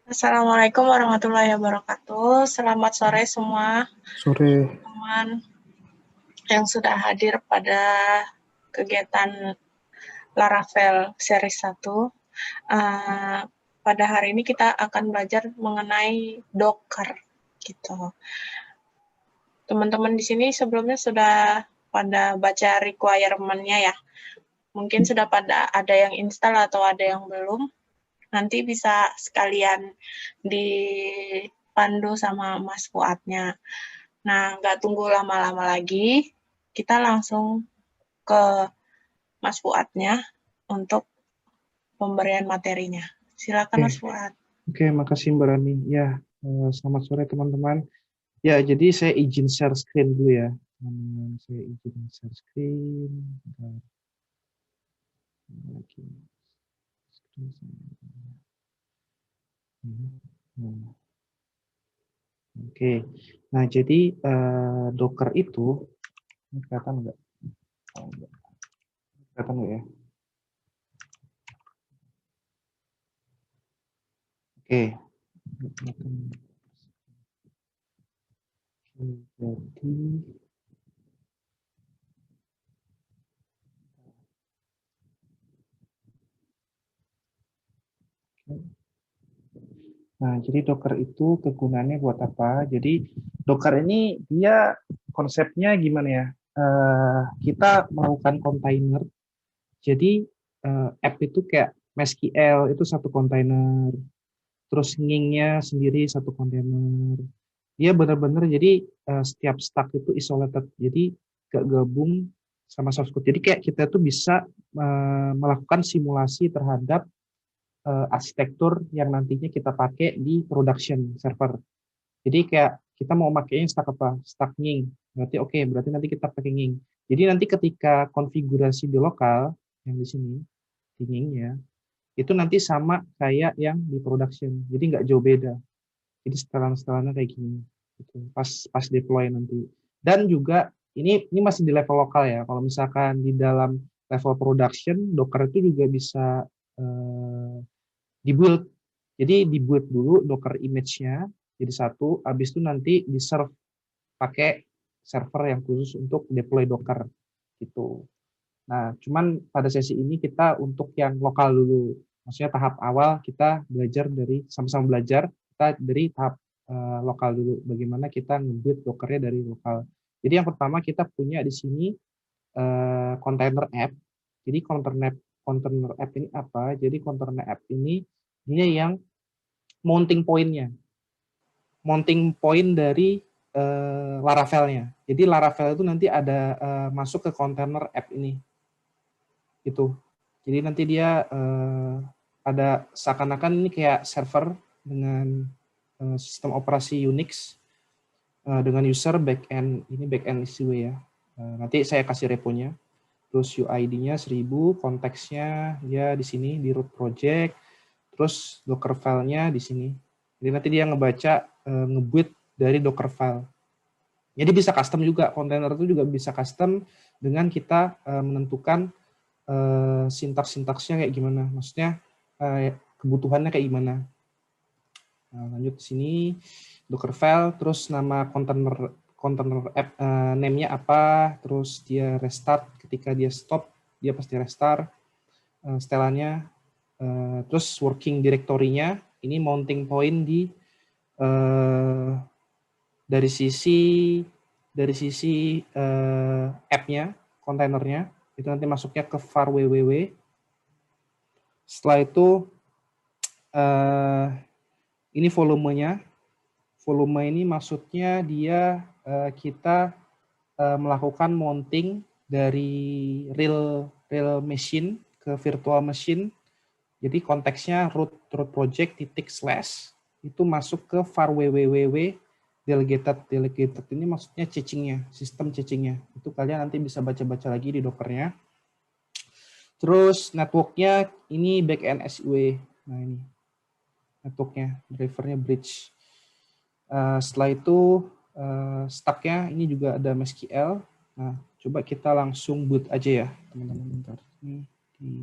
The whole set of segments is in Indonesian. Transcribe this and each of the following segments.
Assalamualaikum warahmatullahi wabarakatuh. Selamat sore semua Sore. teman yang sudah hadir pada kegiatan Laravel Series 1. Pada hari ini kita akan belajar mengenai Docker gitu. Teman-teman di sini sebelumnya sudah pada baca requirement-nya ya. Mungkin sudah pada ada yang install atau ada yang belum. Nanti bisa sekalian dipandu sama Mas Fuadnya. Nah, nggak tunggu lama-lama lagi, kita langsung ke Mas Fuadnya untuk pemberian materinya. Silakan Oke, Mas Fuad. oke, makasih Mbak Rani. Ya, selamat sore teman-teman. Ya, jadi saya izin share screen dulu ya. Saya izin share screen. Bentar. Lagi. Screen saya. Hmm. Oke, nah jadi Docker itu, ini kelihatan nggak? Oh, nggak. Kelihatan nggak ya? Oke. Jadi Nah, jadi Docker itu kegunaannya buat apa? Jadi Docker ini dia konsepnya gimana ya? Kita melakukan kontainer. Jadi app itu kayak MySQL itu satu kontainer, terus ngingnya sendiri satu kontainer. Dia benar-benar jadi setiap stack itu isolated. Jadi gak gabung sama source code. Jadi kayak kita tuh bisa melakukan simulasi terhadap arsitektur yang nantinya kita pakai di production server. Jadi kayak kita mau makainya stack apa? Stack Nging. Berarti oke, berarti nanti kita pakai Nging. Jadi nanti ketika konfigurasi di lokal yang di sini, di Nging ya, itu nanti sama kayak yang di production. Jadi nggak jauh beda. Jadi setelan-setelannya kayak gini. Gitu. Pas pas deploy nanti. Dan juga ini masih di level lokal ya. Kalau misalkan di dalam level production, Docker itu juga bisa eh, dibuild. Jadi dibuat dulu Docker image-nya jadi satu, habis itu nanti di-serve pakai server yang khusus untuk deploy Docker gitu. Nah, cuman pada sesi ini kita untuk yang lokal dulu. Maksudnya tahap awal kita belajar dari sama-sama belajar kita dari tahap lokal dulu. Bagaimana kita nge-build Docker-nya dari lokal. Jadi yang pertama kita punya di sini container app. Jadi container app ini apa? Jadi container app ini dia yang mounting point-nya. Mounting point dari Laravel-nya. Jadi Laravel itu nanti ada masuk ke container app ini. Gitu. Jadi nanti dia ada seakan-akan ini kayak server dengan sistem operasi Unix dengan user backend, ini backend ISW ya. Nanti saya kasih reponya. Terus UID-nya 1000, konteksnya ya di sini di root project, terus Docker file-nya di sini. Jadi nanti dia ngebaca nge-build dari Docker file. Jadi bisa custom juga, kontainer itu juga bisa custom dengan kita menentukan sintaks-sintaksnya kayak gimana, maksudnya kebutuhannya kayak gimana. Nah, lanjut ke sini, Docker file, terus nama container app name-nya apa, terus dia restart, ketika dia stop, dia pasti restart, setelannya, terus working directory-nya, ini mounting point di dari sisi app-nya, kontainernya, itu nanti masuknya ke var www. Setelah itu ini volumenya. Volume ini maksudnya dia kita melakukan mounting dari real machine ke virtual machine. Jadi konteksnya root project titik slash itu masuk ke var www delegated ini maksudnya cachingnya, sistem cachingnya. Itu kalian nanti bisa baca-baca lagi di Dockernya. Terus networknya ini backend SW. Nah ini networknya, drivernya bridge. Setelah itu stacknya ini juga ada MySQL. Nah, coba kita langsung boot aja ya, teman-teman. Bentar. Ini di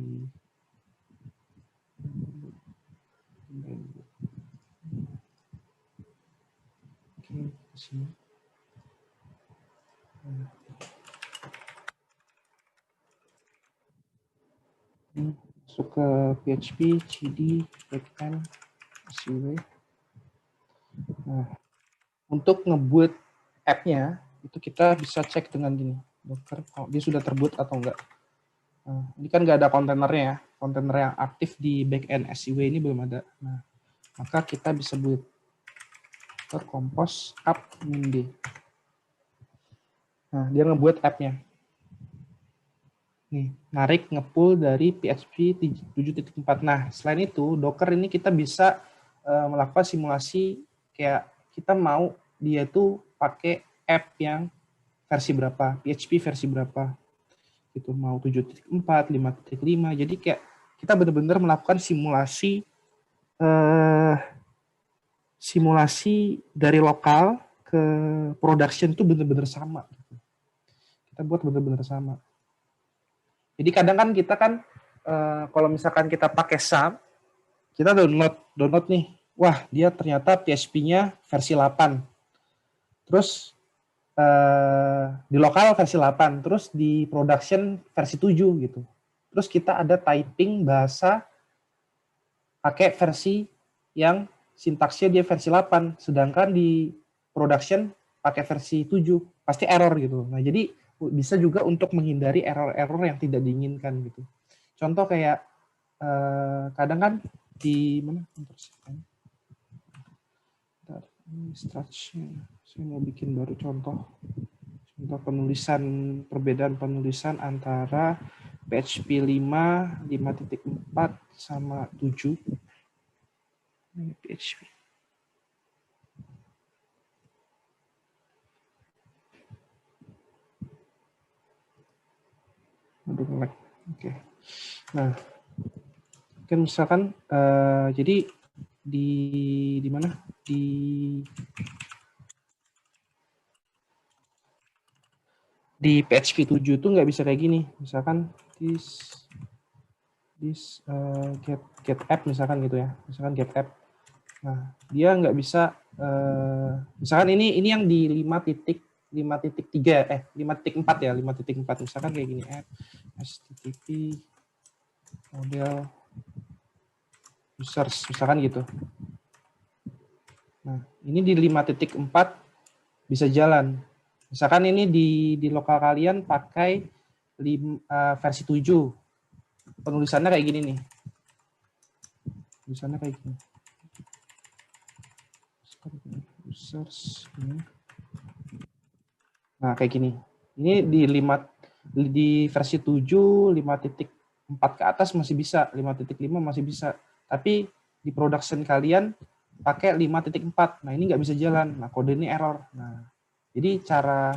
sini. Masuk ke PHP, cd, backend, SUW. Nah, untuk ngebuat app-nya, itu kita bisa cek dengan gini, Docker, dia sudah terboot atau enggak. Nah, ini kan nggak ada kontainernya ya, kontainer yang aktif di backend SUW ini belum ada. Nah, maka kita bisa buat docker compose app min-d. Nah, dia ngebuat app-nya. Nih, narik ngepull dari PHP 7.4. Nah, selain itu, Docker ini kita bisa melakukan simulasi kayak kita mau dia tuh pakai app yang versi berapa, PHP versi berapa. Gitu, mau 7.4, 5.5. Jadi kayak kita benar-benar melakukan simulasi simulasi dari lokal ke production itu benar-benar sama. Kita buat benar-benar sama. Jadi kadang kan kita kan kalau misalkan kita pakai SAM, kita download nih, wah dia ternyata PHP-nya versi 8. Terus di lokal versi 8, terus di production versi 7 gitu. Terus kita ada typing bahasa pakai versi yang sintaksnya dia versi 8, sedangkan di production pakai versi 7, pasti error gitu. Nah, jadi bisa juga untuk menghindari error-error yang tidak diinginkan gitu. Contoh kayak kadang kan di mana instruction, saya mau bikin baru contoh perbedaan penulisan antara PHP 5, 5.4 sama 7. Ini PHP. Oke. Nah, kan misalkan jadi di mana? Di PHP 7 tuh nggak bisa kayak gini. Misalkan this get app misalkan gitu ya. Misalkan get app. Nah, dia nggak bisa misalkan ini yang di 5.3 5.4 ya, 5.4 misalkan kayak gini app http model users misalkan gitu. Nah, ini di 5.4 bisa jalan. Misalkan ini di lokal kalian pakai versi 7. Penulisannya kayak gini nih. Tulisannya kayak gini. Users ini. Nah, kayak gini. Ini di versi 7, 5.4 ke atas masih bisa, 5.5 masih bisa. Tapi di production kalian pakai 5.4. Nah, ini nggak bisa jalan. Nah, kode ini error. Nah, jadi cara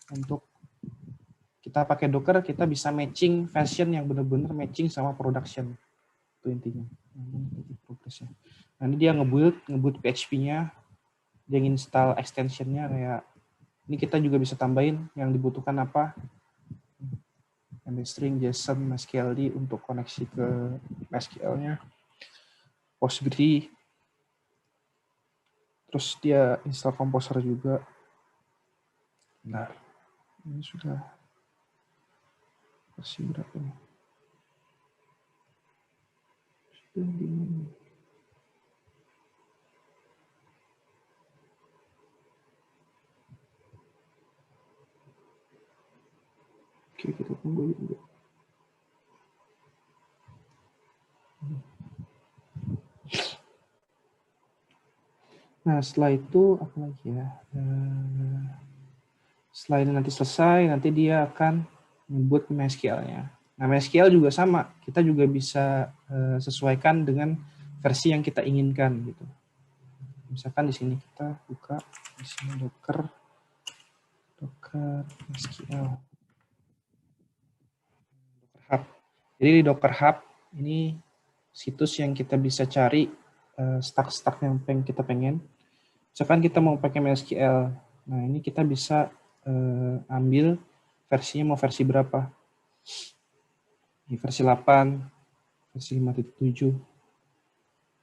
untuk kita pakai Docker, kita bisa matching version yang benar-benar matching sama production. Itu intinya. Nah, ini dia ngebuild PHP-nya, dia install extension-nya kayak ini kita juga bisa tambahin yang dibutuhkan apa. MD-string, JSON, MySQL untuk koneksi ke MySQL-nya. Postgre. Terus dia install Composer juga. Nah, ini sudah versi berapa nih? Sudah di Oke, kita tunggu dulu. Nah, setelah itu apa lagi ya? Setelah ini nanti selesai, nanti dia akan membuat MySQL-nya. Nah, MySQL juga sama. Kita juga bisa sesuaikan dengan versi yang kita inginkan gitu. Misalkan di sini kita buka di sini Docker MySQL. Docker Hub. Jadi di Docker Hub ini situs yang kita bisa cari stack-stack yang kita pengen. Misalkan kita mau pakai MySQL, nah ini kita bisa ambil versinya mau versi berapa. Di versi 8, versi 5.7.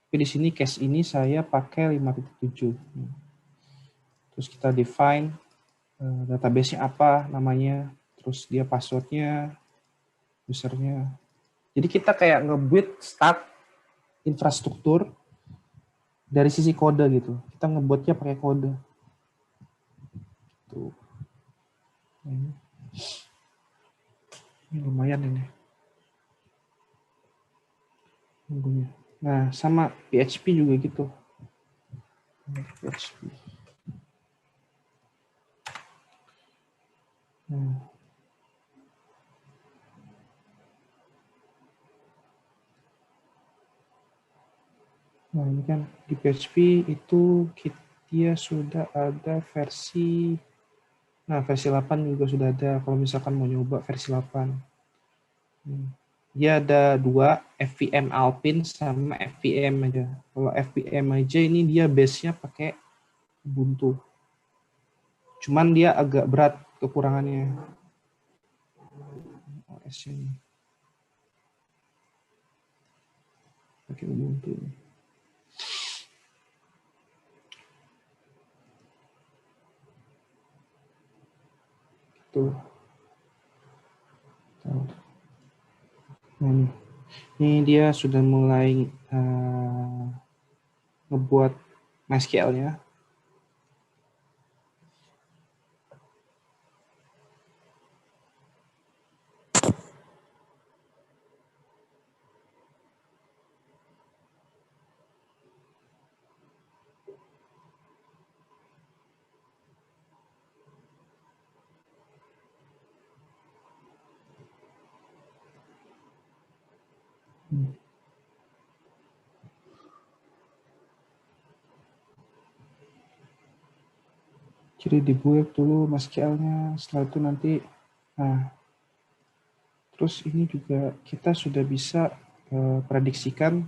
Tapi di sini case ini saya pakai 5.7. terus kita define database-nya apa namanya, terus dia password-nya, usernya. Jadi kita kayak nge-build stack infrastruktur dari sisi kode gitu. Kita ngebuatnya pakai kode. Tuh. Ini lumayan ini. Nah, sama PHP juga gitu. PHP. Nah, ini kan di PHP itu dia sudah ada versi, nah versi 8 juga sudah ada. Kalau misalkan mau nyoba versi 8. Dia ada 2, FVM Alpine sama FVM aja. Kalau FVM aja ini dia base-nya pakai Ubuntu. Cuman dia agak berat kekurangannya. OS ini. Pakai Ubuntu. Tuh. Nah, ini dia sudah mulai ngebuat MySQL-nya. Jadi dibuat dulu MySQL-nya, setelah itu nanti, nah, terus ini juga kita sudah bisa prediksikan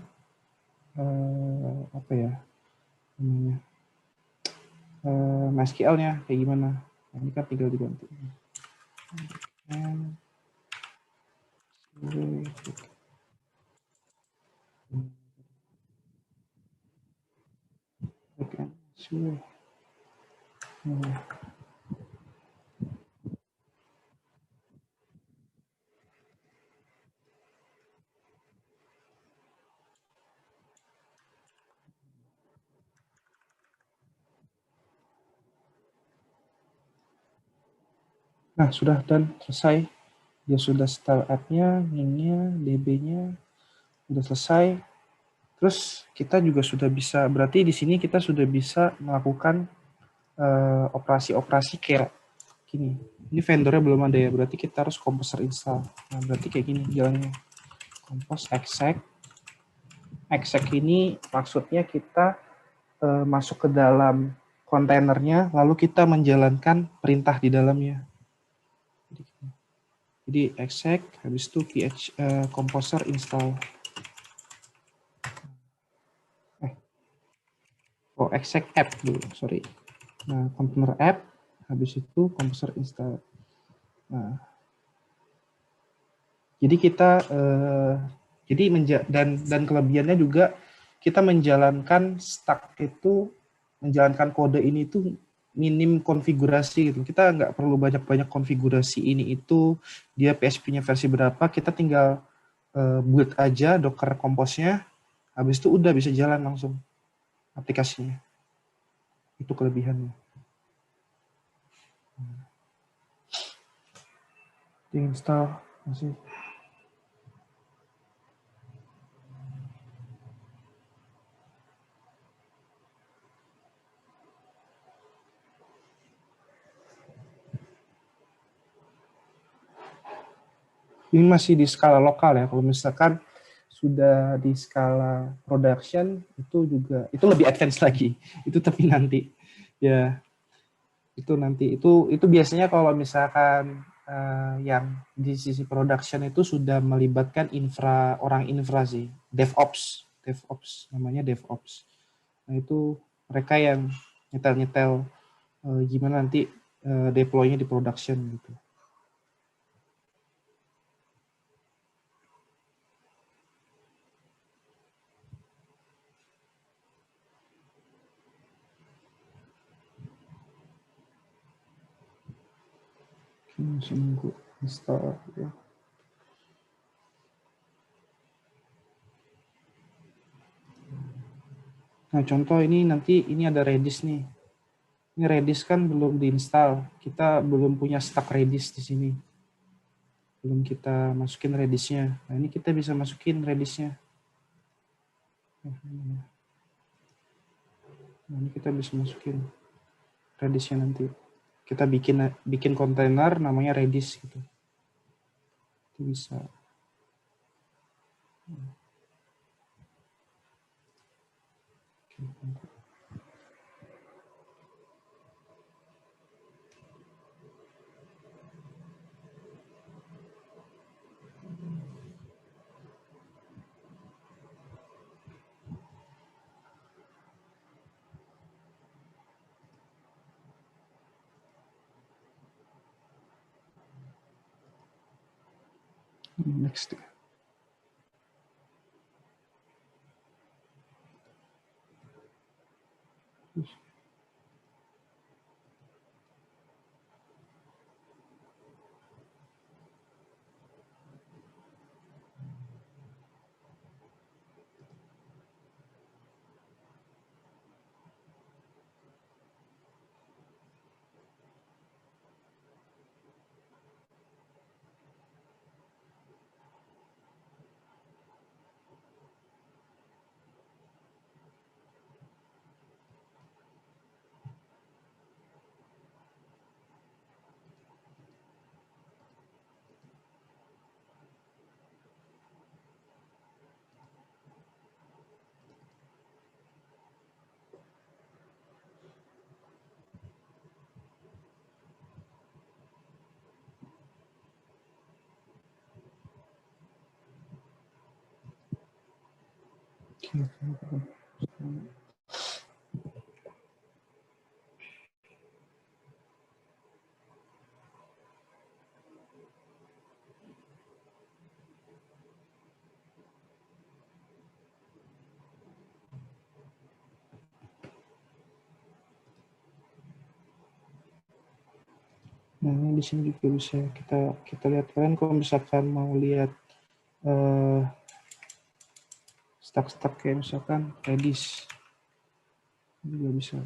apa ya namanya MySQL-nya kayak gimana. Nah, ini kan tinggal diganti. Nah, sudah dan selesai. Dia sudah startup-nya, NIM-nya, DB-nya sudah selesai. Terus kita juga sudah bisa, berarti di sini kita sudah bisa melakukan operasi-operasi kayak gini. Ini vendornya belum ada ya, berarti kita harus Composer install. Nah, berarti kayak gini jalannya. Compose exec. Exec ini maksudnya kita masuk ke dalam kontainernya, lalu kita menjalankan perintah di dalamnya. Jadi exec, habis itu composer install. Exec app dulu, sorry. Nah, container app, habis itu composer install. Nah, jadi kita dan kelebihannya juga kita menjalankan stack itu, menjalankan kode ini itu minim konfigurasi gitu. Kita nggak perlu banyak-banyak konfigurasi ini itu, dia PHP-nya versi berapa, kita tinggal build aja Docker Compose-nya, habis itu udah bisa jalan langsung aplikasinya. Itu kelebihannya. Install masih. Ini masih di skala lokal ya. Kalau misalkan sudah di skala production itu juga itu lebih advance lagi. Itu tapi nanti ya itu biasanya kalau misalkan yang di sisi production itu sudah melibatkan orang infra sih, DevOps namanya DevOps. Nah itu mereka yang nyetel gimana nanti deploy-nya di production gitu. Masih nunggu install ya. Nah, contoh ini nanti ini ada Redis nih. Ini Redis kan belum diinstal. Kita belum punya stack Redis di sini. Belum kita masukin Redisnya. Nah, ini kita bisa masukin Redisnya. Nah, ini kita bisa masukin Redisnya nanti. Kita bikin kontainer namanya Redis gitu. Itu bisa. Next. Nah, ini di sini juga bisa kita lihat. Kalian kalau misalkan mau lihat stack kayak misalkan Redis, ini juga bisa.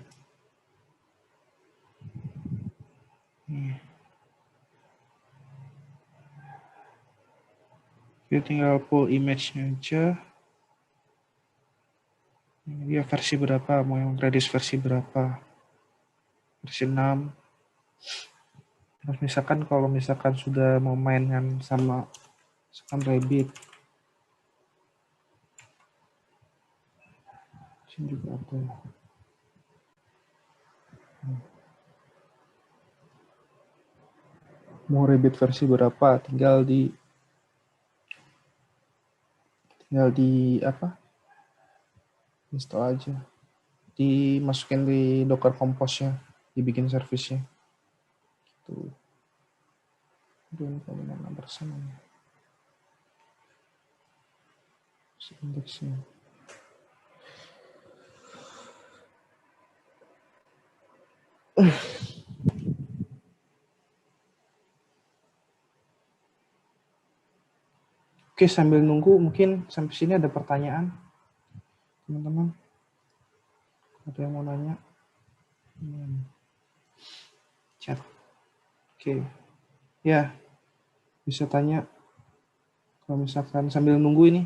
Kita tinggal pull image-nya aja. Dia versi berapa, mau yang Redis versi berapa, versi 6. Terus misalkan kalau misalkan sudah mau mainkan sama misalkan Rabbit, sini juga ada. Mau Rabbit versi berapa, tinggal di apa? Install aja. Dimasukin di Docker Compose-nya, dibikin service-nya. Gitu. Dan kalau mana bersamanya. Indeksnya. Oke, sambil nunggu mungkin sampai sini ada pertanyaan, teman-teman. Ada yang mau nanya? Chat. Oke. Ya, bisa tanya. Kalau misalkan sambil nunggu ini.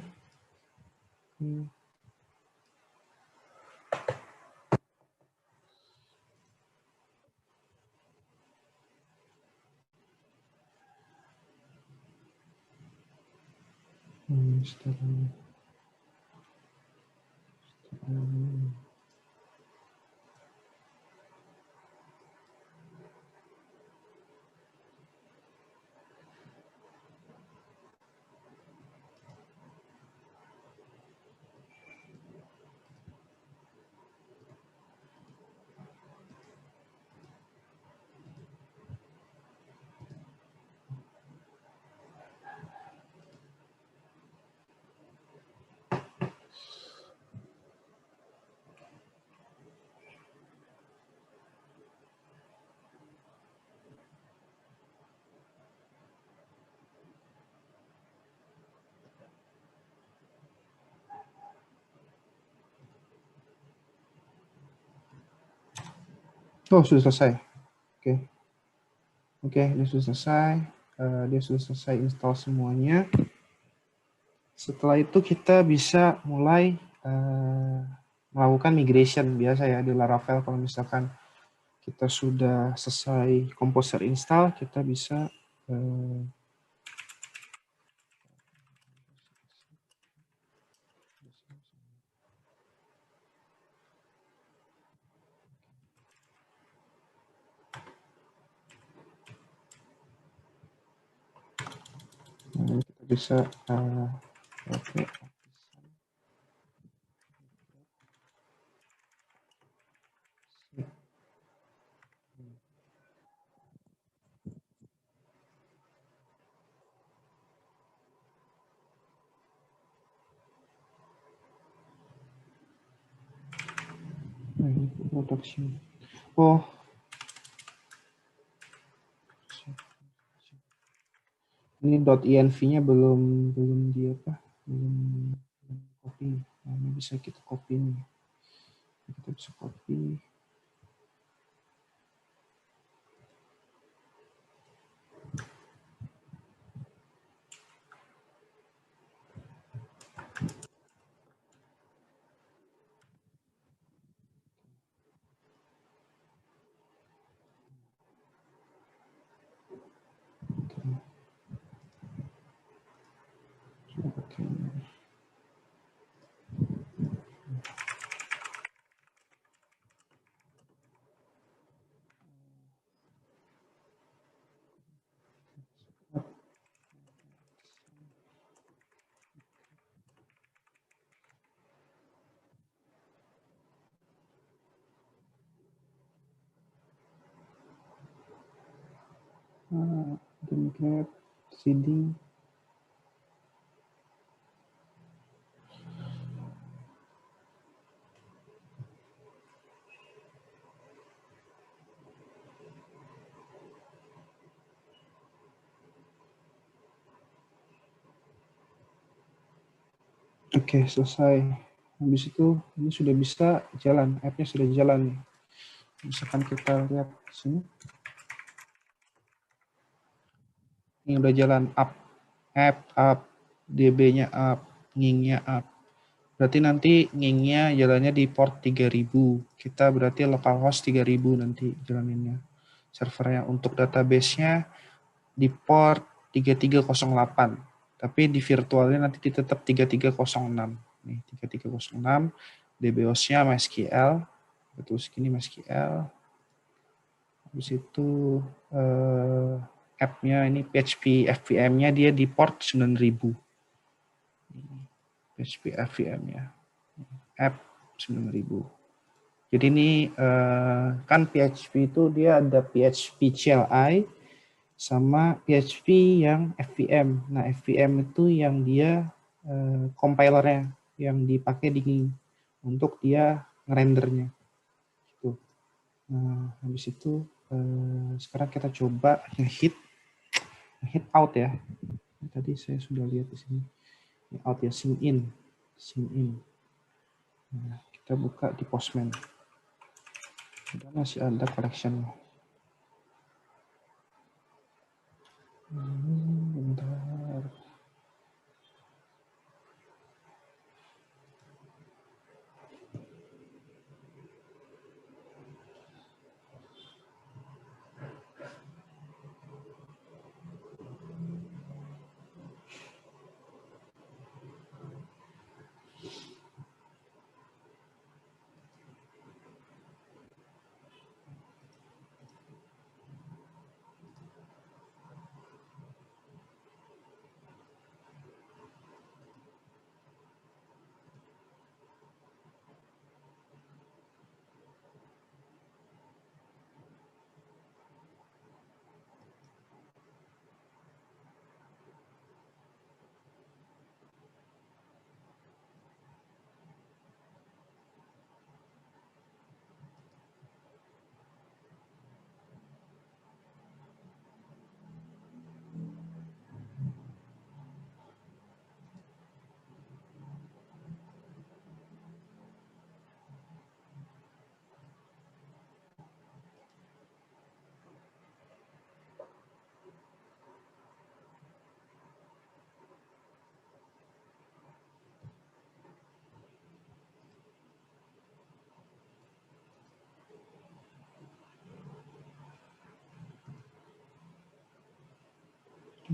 Oh, sudah selesai. Oke. Oke, dia sudah selesai. Dia sudah selesai install semuanya. Setelah itu kita bisa mulai melakukan migration biasa ya di Laravel. Kalau misalkan kita sudah selesai Composer install, kita bisa kita bisa oke. Nah, ini production. Oh, ini .env-nya belum di apa? Belum copy. Nah, ini bisa kita copy nih. Kita bisa copy. Oke. Democrat, seeding. Oke, selesai. Habis itu ini sudah bisa jalan, app-nya sudah jalan nih. Misalkan kita lihat di sini. Ini udah jalan app up, DB-nya up, nging-nya up. Berarti nanti nging-nya jalannya di port 3000. Kita berarti localhost 3000 nanti jalaninnya. Servernya untuk database-nya di port 3308. Tapi di virtualnya nanti tetap 3306. Nih, 3306. DBOS-nya MySQL. Betul segini MySQL. Habis itu app-nya ini PHP FVM-nya dia di port 9000. PHP FVM-nya. App 9000. Jadi ini kan PHP itu dia ada PHP CLI sama PHP yang FVM. Nah, FVM itu yang dia compilernya yang dipakai untuk dia ngerendernya. Gitu. Nah, habis itu sekarang kita coba hit out ya. Tadi saya sudah lihat di sini. Out ya, sign in. Nah, kita buka di Postman. Udah masih ada collection. Bentar.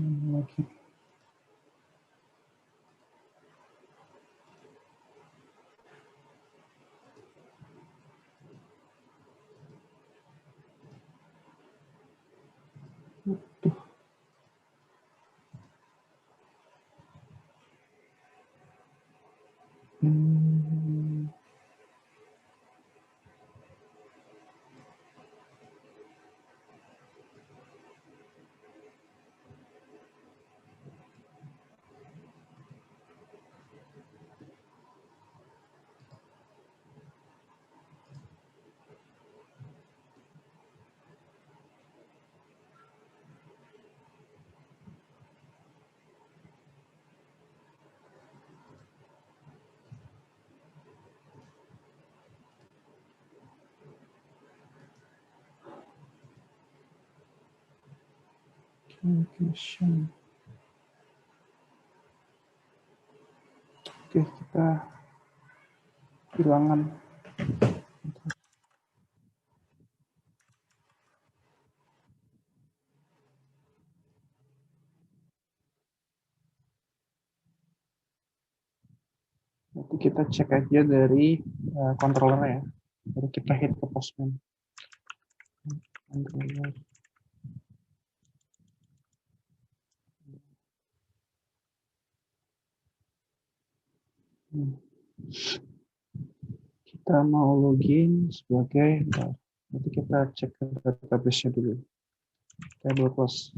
Lagi. Tuh. Communication. Oke, kita kehilangan. Nanti kita cek aja dari controllernya ya. Baru kita hit ke Postman. Controller. Kita mau login sebagai, nanti kita cek ke database-nya dulu. Table close.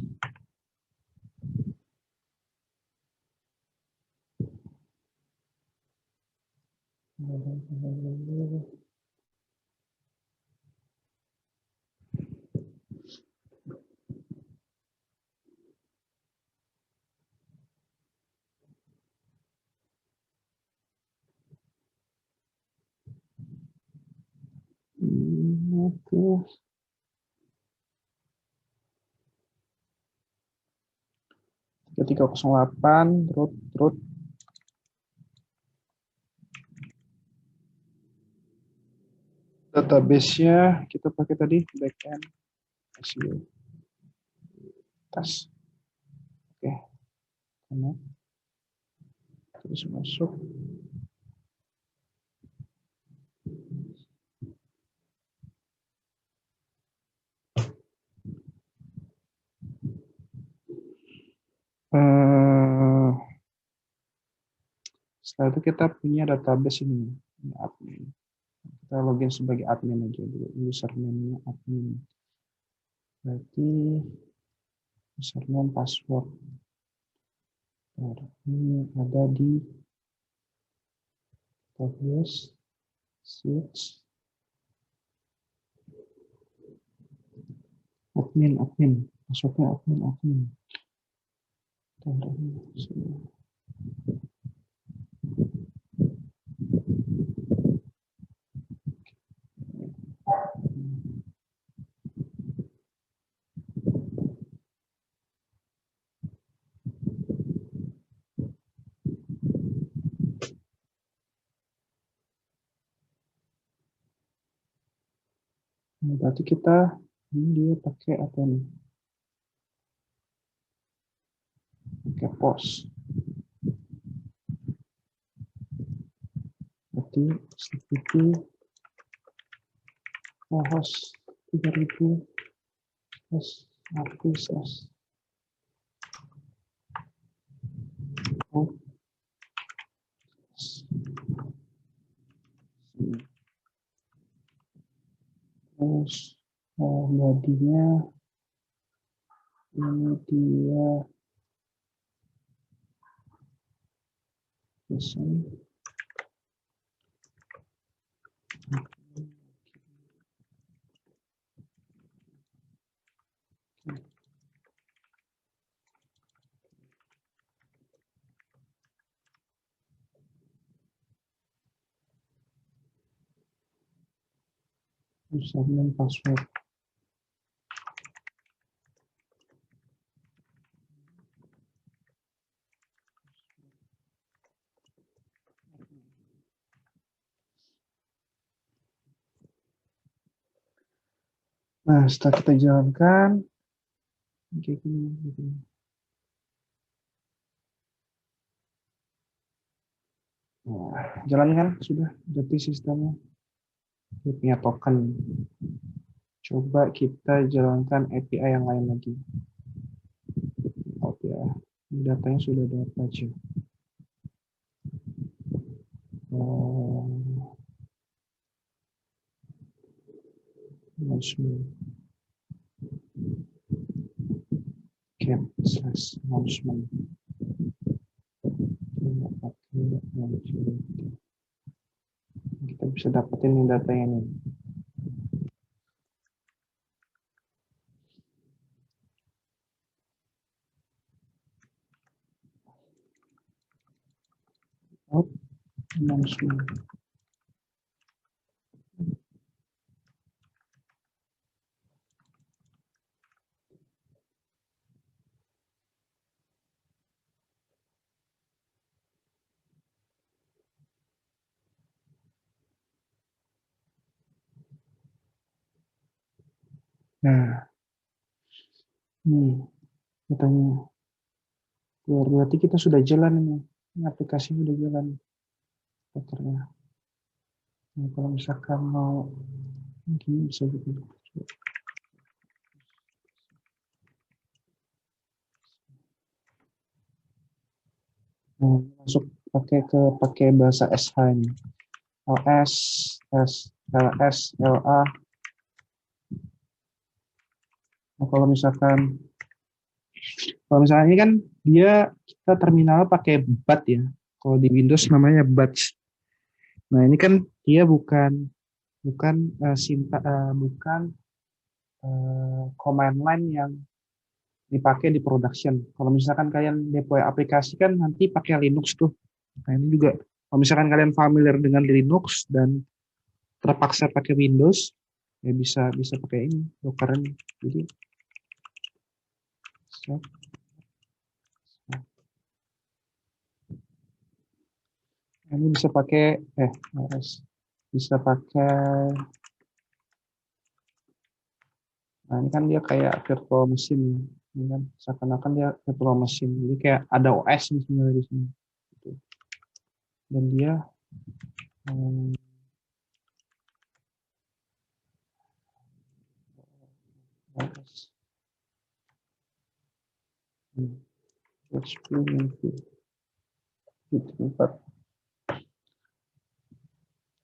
Oke. 3308 root database-nya kita pakai tadi backend SEO tas. Oke. Terus masuk. Setelah itu kita punya database ini admin. Kita login sebagai admin aja dulu. Username-nya admin. Berarti username password. Ini ada di database switch admin passwordnya admin. Nah, berarti kita ini dia pakai apa nih? Pakai post. Berarti itu host 3000 host artis terus bodinya ini dia desain username password. Nah, setelah kita jalankan, kayak gini. Nah, jalan kan sudah berarti sistemnya. Dia punya token. Coba kita jalankan API yang lain lagi. Oke ya, datanya sudah ada apa aja. Announcement, cap slash announcement. Kita bisa dapetin datanya nih. Out announcement. Nah, katanya. Berarti kita sudah jalan ini. Ini aplikasi sudah jalan. Pokernya. Nah, kalau misalkan mau mungkin bisa begitu. Nah, masuk pakai bahasa SH ini. LS, LS, LA. Nah, kalau misalkan ini kan dia kita terminal pakai BAT ya. Kalau di Windows namanya batch. Nah, ini kan dia bukan command line yang dipakai di production. Kalau misalkan kalian deploy aplikasi kan nanti pakai Linux tuh. Nah, ini juga kalau misalkan kalian familiar dengan Linux dan terpaksa pakai Windows, ya bisa pakai ini Docker ini. Jadi ini bisa pakai bisa pakai. Nah, ini kan dia kayak virtual machine, ini kan seakan-akan dia virtual machine. Jadi kayak ada OS sebenarnya di sini. Dan dia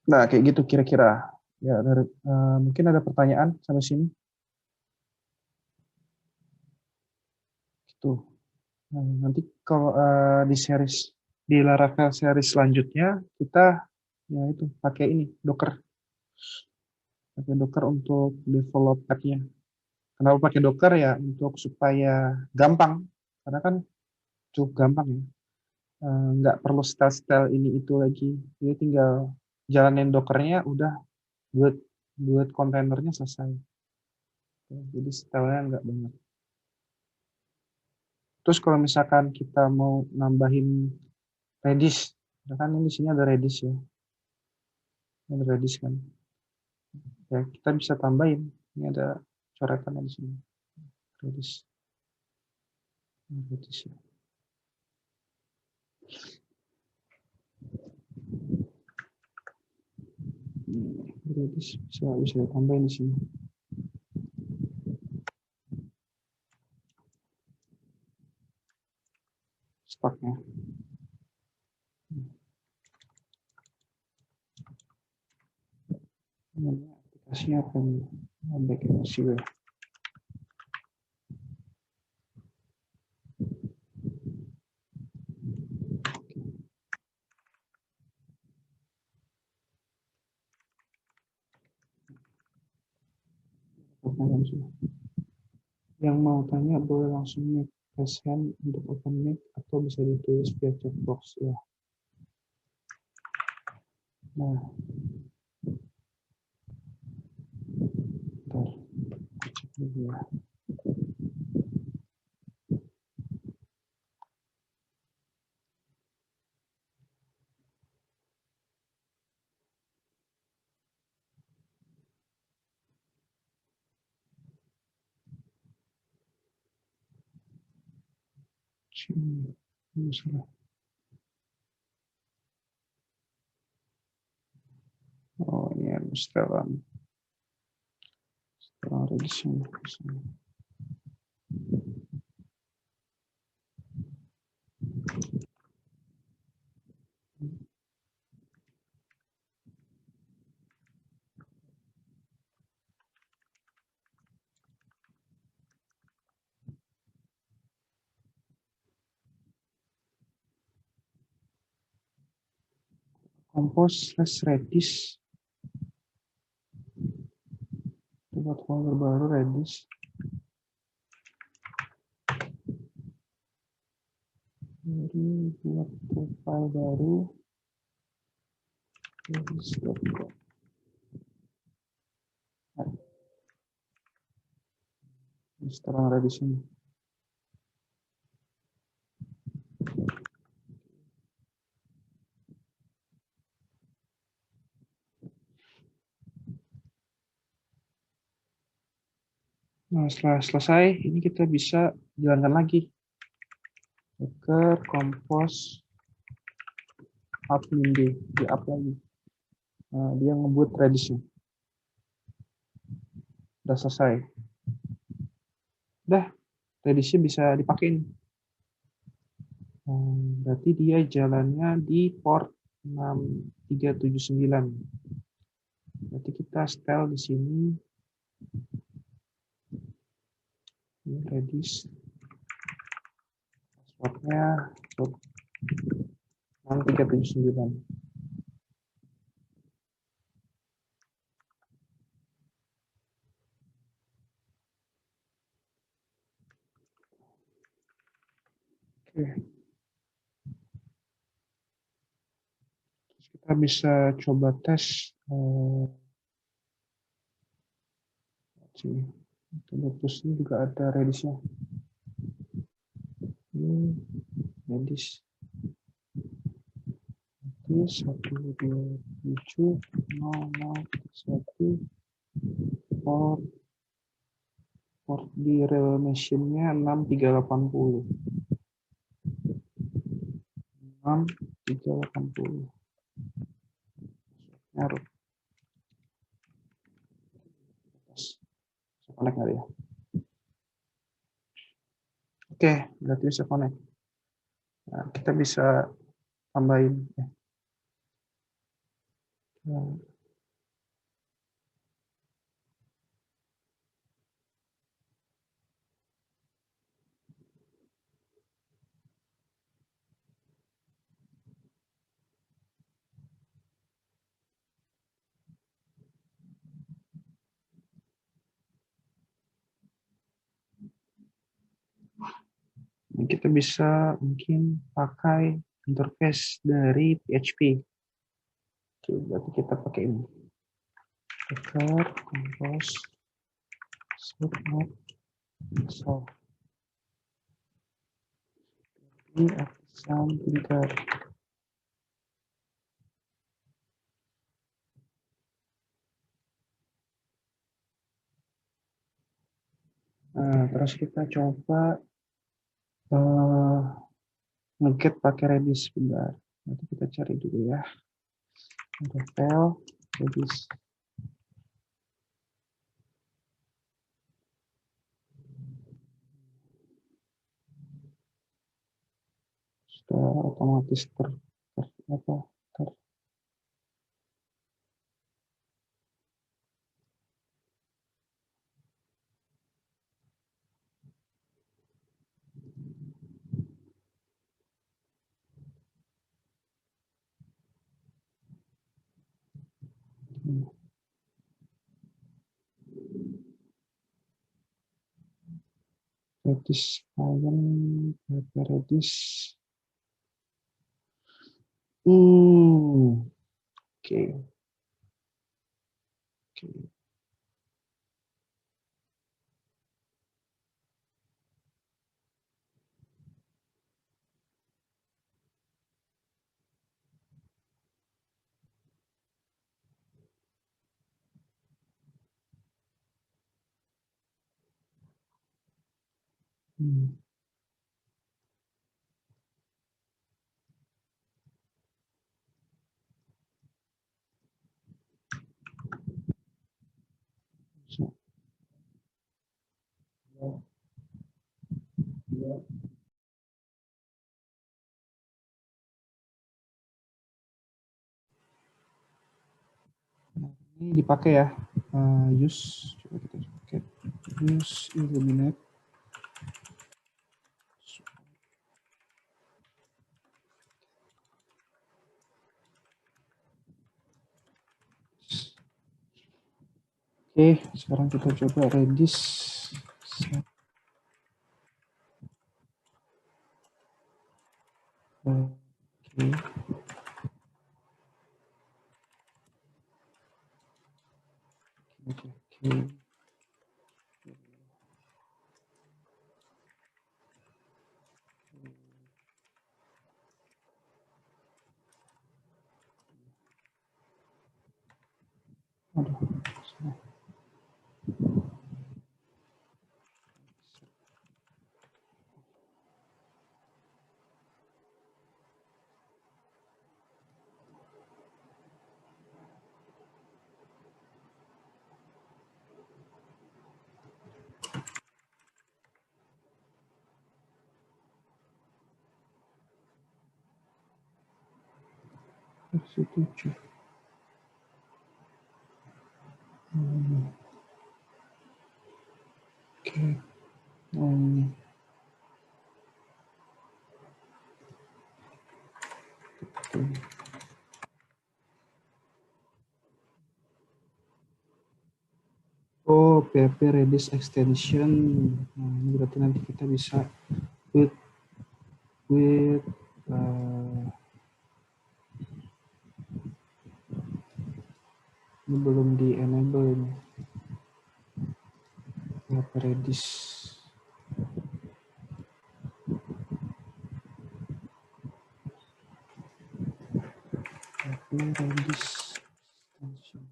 nah, kayak gitu kira-kira. Ya, mungkin ada pertanyaan sampai sini. Gitu. Nah, nanti kalau di Laravel series selanjutnya kita ya itu pakai ini Docker untuk develop app-nya. Kenapa pakai Docker ya untuk supaya gampang, karena kan cukup gampang ya. Nggak perlu style ini itu lagi. Jadi tinggal jalanin Dockernya udah buat kontainernya selesai. Jadi stylenya nggak banyak. Terus kalau misalkan kita mau nambahin Redis, kan ini di sini ada Redis ya. Ada Redis kan. Ya, kita bisa tambahin. Ini ada coretannya di sini. Redis. Redis ya. Redis bisa tambahin di sini. Stoknya. Ini aplikasinya akan backend sih. Yang mau tanya boleh langsung make raise hand untuk open mic atau bisa ditulis via chat box ya. Nah, bentar, cek dulu ya. Salah. Oh, ini setelan radish. Kompos radish. Buat folder baru radish. Jadi buat profile baru radish.com. Setelah radish ini. Nah, setelah selesai, ini kita bisa jalankan lagi. Docker compose admin d, di up lagi. Nah, dia ngebuat radish-nya. Udah selesai. Udah, radish-nya bisa dipakai nih. Berarti dia jalannya di port 6379. Berarti kita setel di sini. Ini radish. Passwordnya 6379. Oke. Terus kita bisa coba tes sini. Terus ini juga ada radish-nya. Ini radish. 127.00.1 port di real machine-nya 6380. 6380. Harus connect nggak ya? Oke, berarti bisa connect. Nah, kita bisa tambahin. Kita bisa mungkin pakai interface dari PHP. Oke, berarti kita pakai ini. Docker compose subnet so ini artisan trigger. Nah, terus kita coba nge-get pakai Redis sebentar. Nanti kita cari dulu ya. Ada file Redis. Sudah otomatis ter Redis Iron Redis. Oke. Ini dipakai ya, use, coba kita pakai use Illuminate. Oke, sekarang kita coba Redis. Oke. Oke. Aduh, salah. Versi 7. Oke. Oke. Oh, PHP Redis extension. Nah, ini berarti nanti kita bisa with ini belum di enable ini. PHP Redis. PHP Redis extension.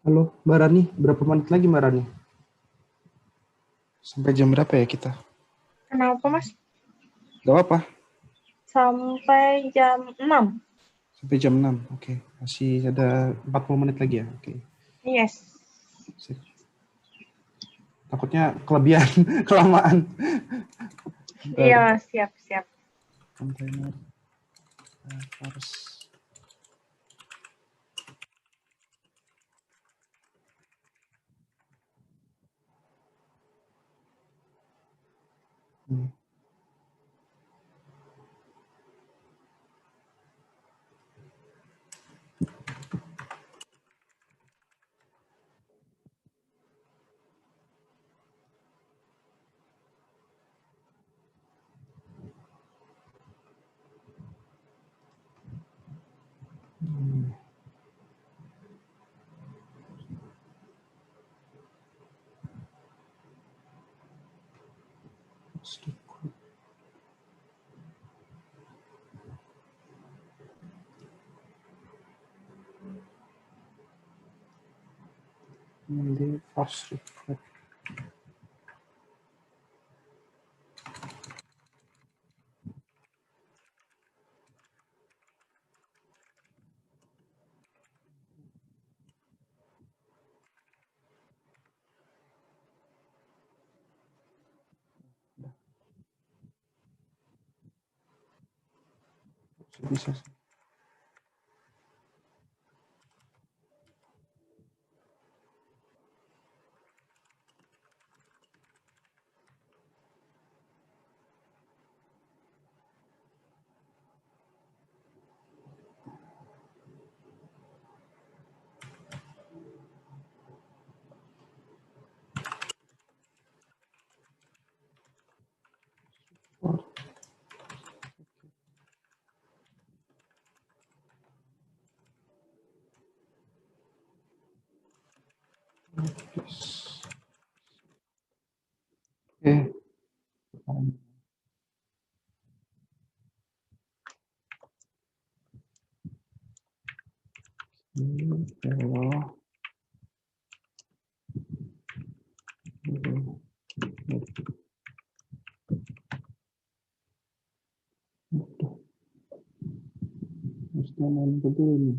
Halo, Mbak Rani, berapa menit lagi Mbak Rani? Sampai jam berapa ya kita? Kenapa, Mas? Gak apa-apa. Sampai jam 6. Sampai jam 6. Oke. Masih ada 40 menit lagi ya. Oke. Yes. Sip. Takutnya kelebihan, kelamaan. Iya, siap. Container harus Di force request. Bisa sih. Oke. Hello. Mesti main betul ini.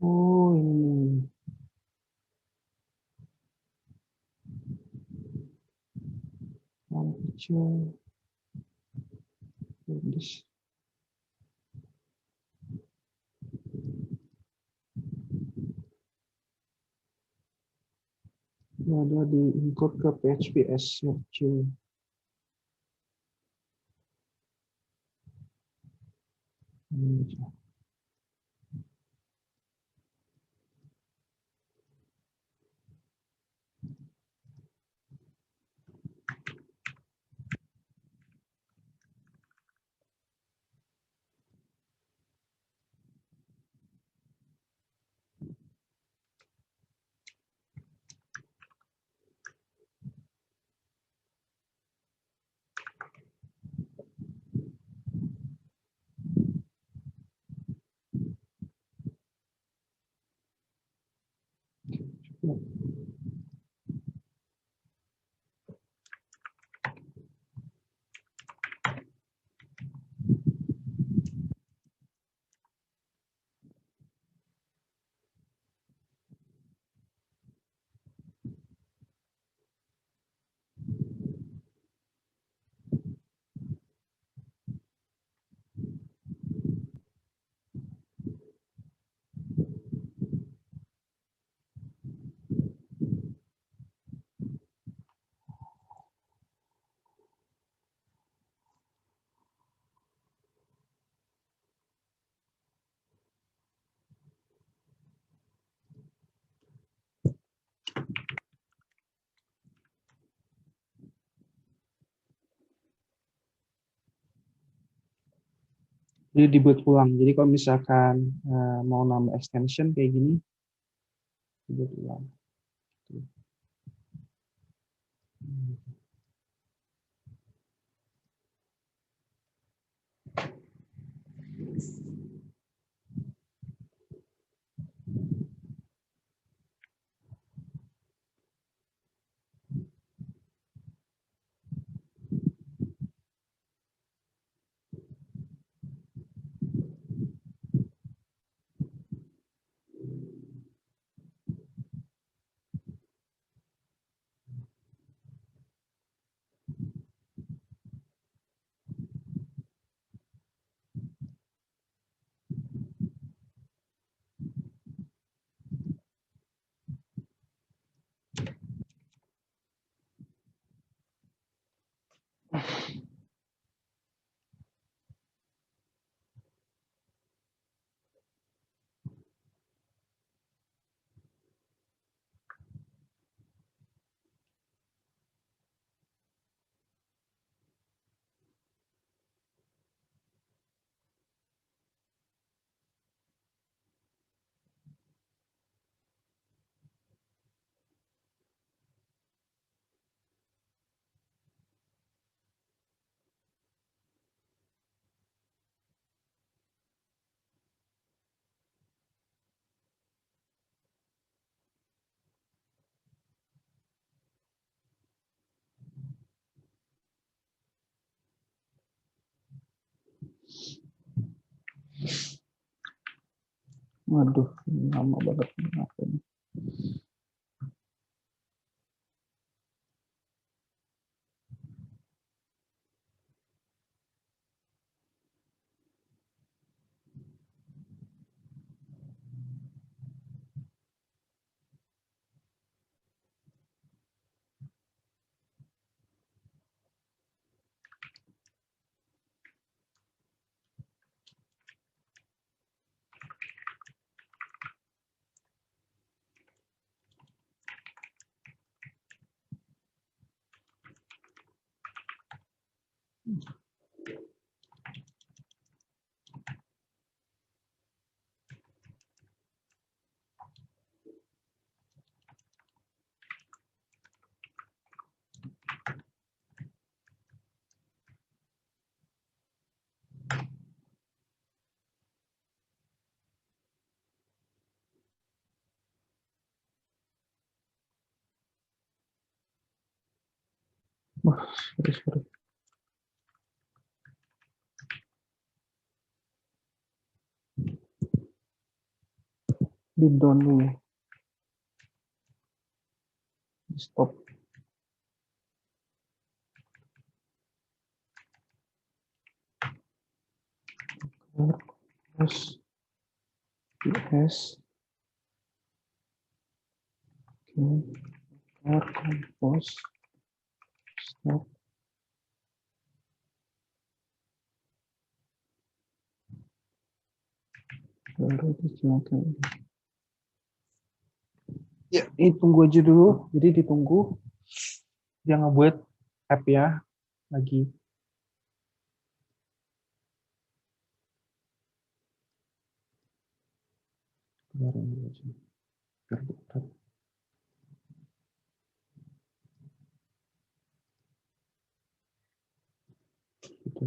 Oh, ini. Yang kecil. This. Ini ada di import ke PHP SRC. Ini. Jadi dibuat ulang. Jadi kalau misalkan mau nambah extension kayak gini, dibuat ulang. Waduh, ini lama banget. Apa ini? Wah, sorry. Di down dulu. Di stop. Terus PS. Oke. Compose. Stop. Baru disilakan. Ya, ini tunggu aja dulu. Jadi ditunggu. Jangan buat app ya lagi. Baru aja. Biar dekat. Gitu.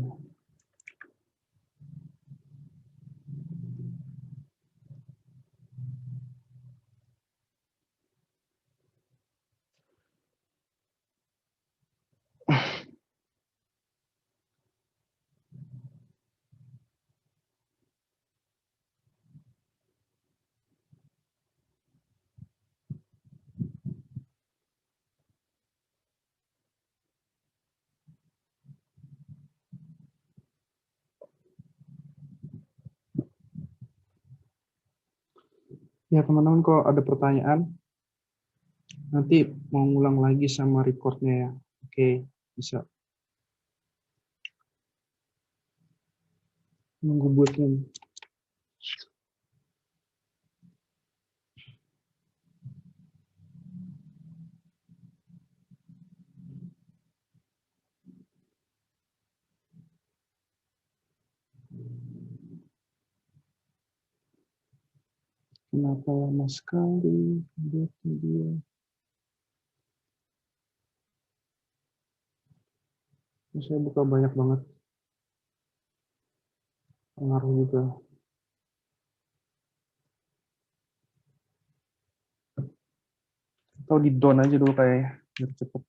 Ya teman-teman, kalau ada pertanyaan nanti mau ngulang lagi sama recordnya ya. Oke, bisa. Nunggu buatnya. Kenapa lama sekali buatnya dia? Saya buka banyak banget. Pengaruh juga. Atau di down aja dulu kayak biar cepet.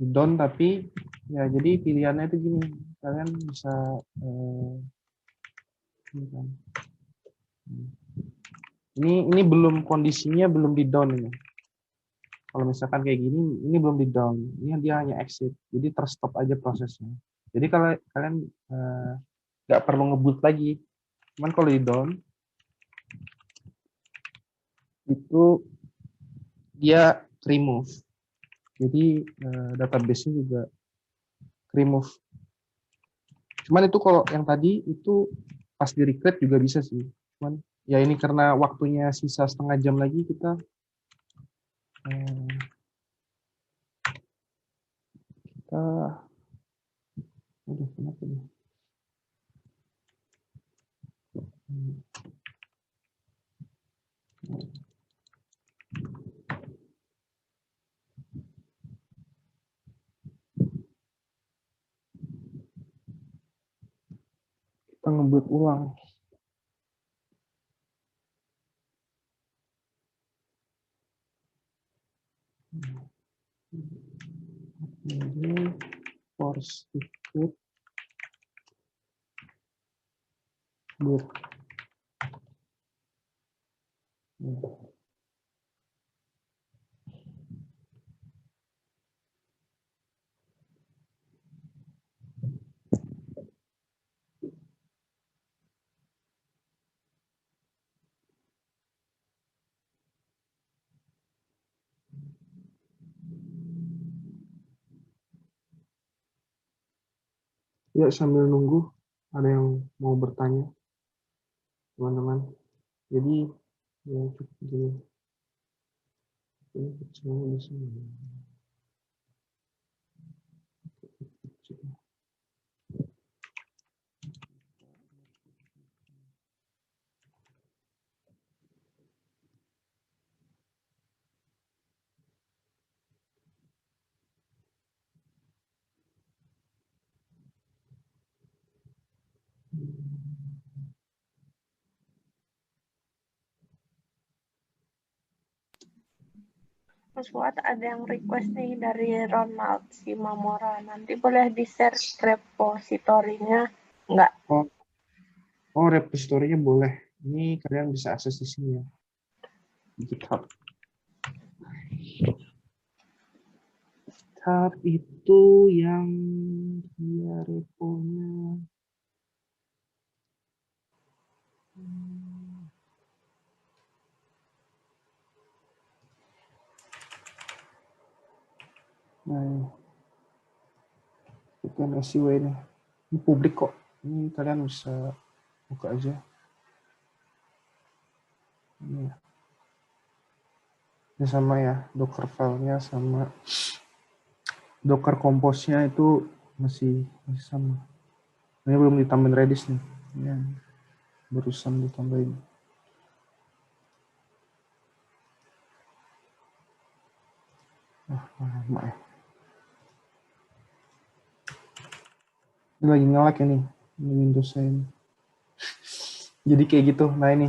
Di down tapi ya jadi pilihannya itu gini. Kalian bisa ini kan. Ini belum kondisinya belum di down ini. Kalau misalkan kayak gini, ini belum di down. Ini dia hanya exit. Jadi terstop aja prosesnya. Jadi kalau kalian nggak perlu nge-boot lagi. Cuman kalau di down itu dia remove. Jadi database-nya juga remove. Cuman itu kalau yang tadi itu pas di recreate juga bisa sih. Cuman ya ini karena waktunya sisa setengah jam lagi kita aduh kenapa nih? Kita ngebuat ulang. Ini force recruit. Bir. Ya, sambil nunggu, ada yang mau bertanya, teman-teman. Jadi, ya cukup dulu. Ini kecilnya di sini. Mas Fuad, ada yang request nih dari Ronald Simamora. Nanti boleh di-share repositorinya? Enggak. Oh, repository-nya boleh. Ini kalian bisa akses di sini ya. Di GitHub. GitHub itu yang dia reponya. Nah, bukan SEO ini. Ini publik kok. Ini kalian bisa buka aja. Ini, ini sama ya, Docker file-nya sama Docker Compose-nya itu masih sama. Ini belum ditambahin Redis nih. Ini yang barusan ditambahin. Lama ya. Ini lagi nge-lag ini Windows saya ini. Jadi kayak gitu. Nah ini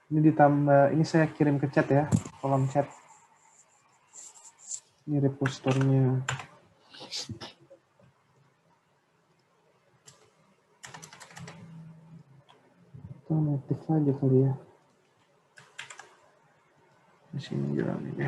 ditambah, ini saya kirim ke chat ya, kolom chat. Ini repositorinya. Kita native aja kali ya. Di sini jalan ini.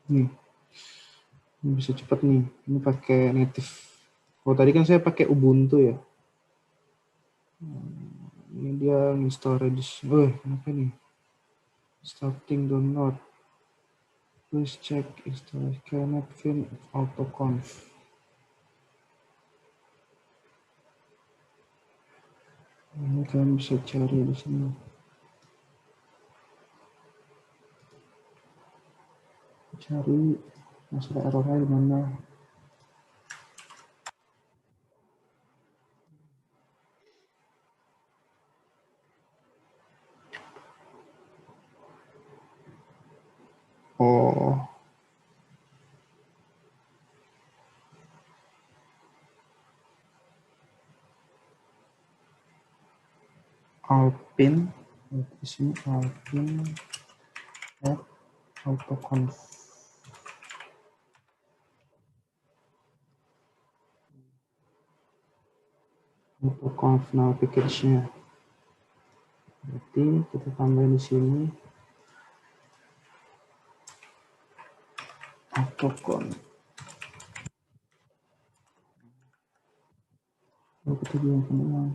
Nih. Ini bisa cepat nih. Ini pakai native. Oh, tadi kan saya pakai Ubuntu ya. Ini dia install Redis. Kenapa nih? Starting download. Please check install cannot find autoconf. Ini kalian bisa cari di sini. Cari masalah errornya di mana. Oh, Alpin. Di sini Alpin add autoconf. Autoconf now package-nya. Berarti kita tambahin di sini autoconf. Kita gunakan ulang.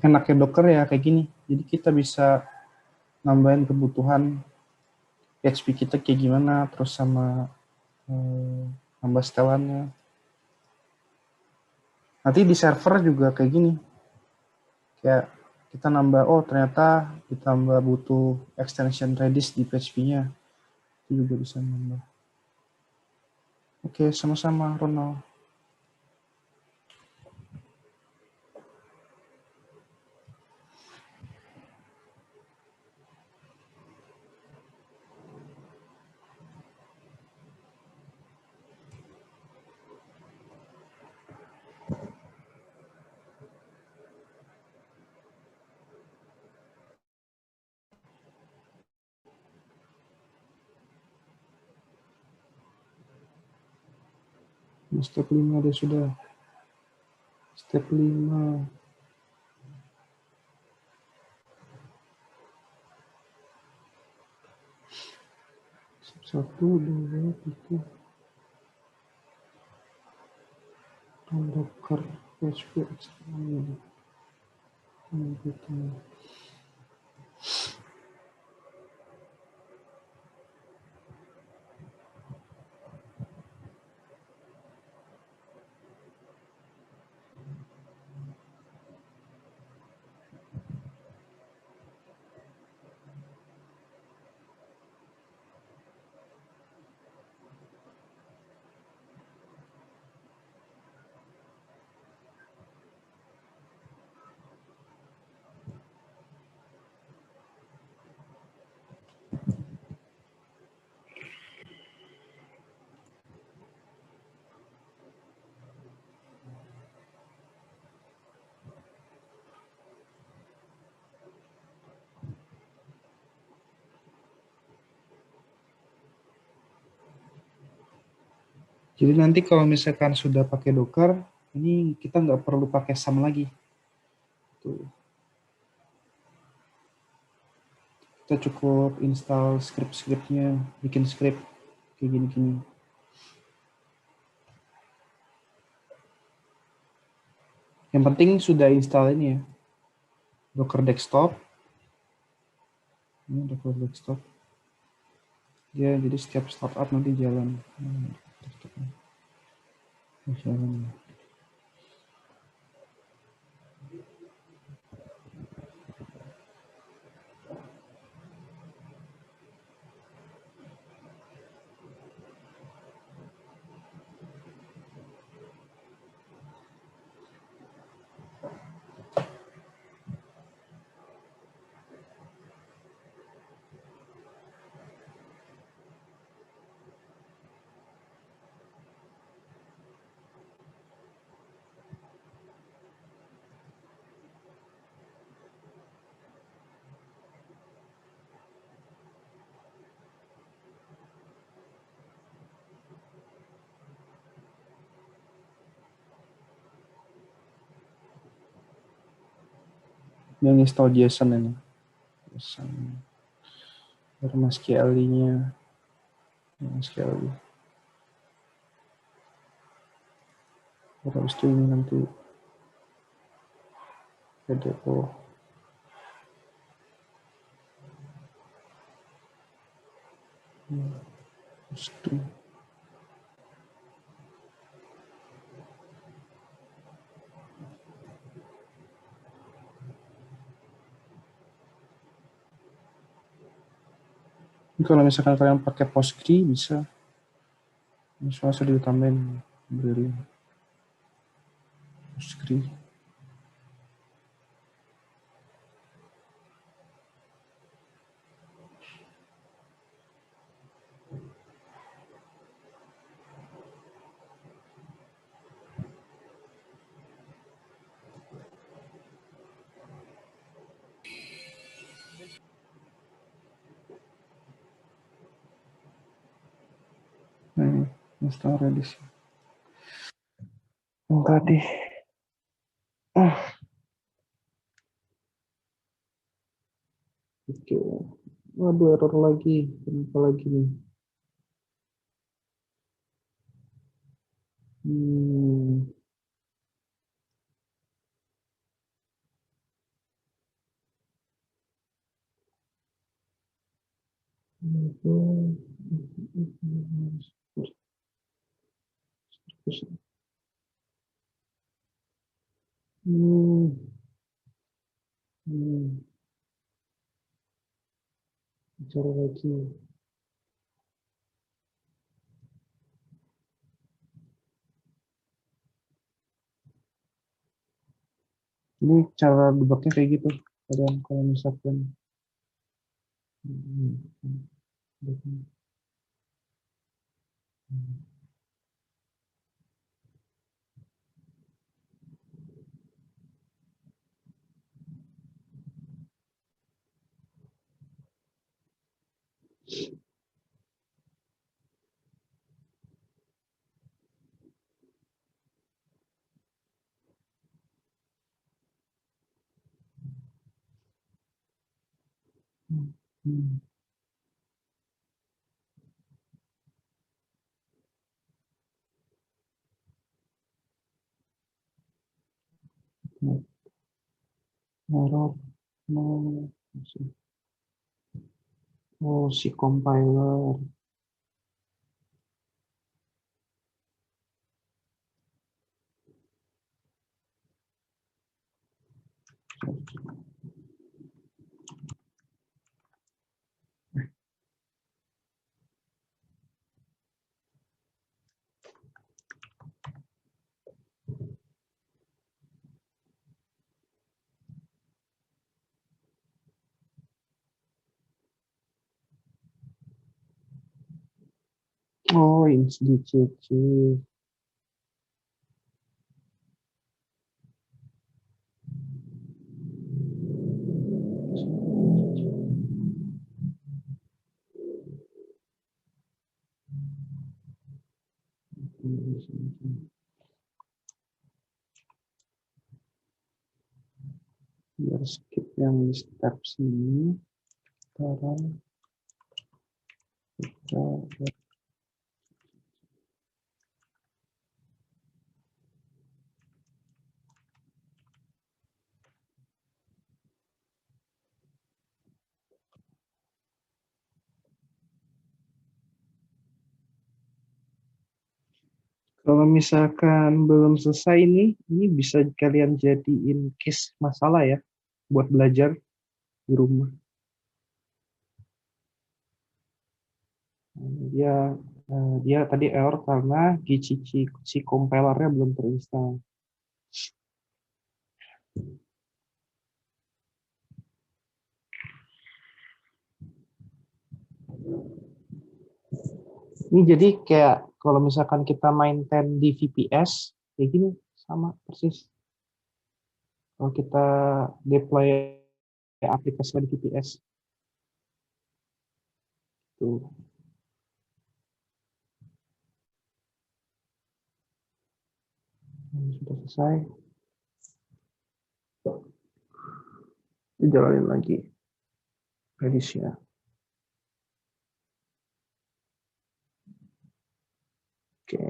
enaknya Docker ya kayak gini. Jadi kita bisa nambahin kebutuhan PHP kita kayak gimana, terus sama nambah setelannya. Nanti di server juga kayak gini. Kayak kita nambah, oh ternyata ditambah butuh extension Redis di PHP-nya. Itu juga bisa nambah. Oke, sama-sama Ronald. Step 5 dia sudah. Step 5. Step 1, 2, 3. Docker PHP eksternal. Gitu. Jadi nanti kalau misalkan sudah pakai Docker, ini kita nggak perlu pakai SAM lagi. Tuh. Kita cukup install script-scriptnya, bikin script kayak gini-gini. Yang penting sudah install ini ya, Docker Desktop. Ini Docker Desktop. Ya, jadi setiap startup nanti jalan. Jalan. Yang install JSON ini. JSON. Baru MySQL-nya. MySQL. Habis itu ini nanti PDO. Itu. Kalau misalkan kalian pakai Postgre bisa. Misalnya sudah ditambahin beri Postgre. Nah, ini install Redis. Yang tadi. Oke. Waduh, error lagi. Kenapa lagi nih? Hmm, hmm, bicara lagi. Ini cara debugnya kayak gitu. Kalian kalau misalkan hmm, hmm, hmm, hmm, error. No, oh, si compiler. Oh, ini DCC. Biar skip yang di step sini. Sekarang kita kalau misalkan belum selesai ini bisa kalian jadiin case masalah ya buat belajar di rumah. Dia dia tadi error karena GCC si compilernya belum terinstall. Ini jadi kayak kalau misalkan kita main 10 di VPS kayak gini sama persis. Kalau kita deploy aplikasi di VPS tuh sudah selesai, dijalanin lagi redisnya. Oke,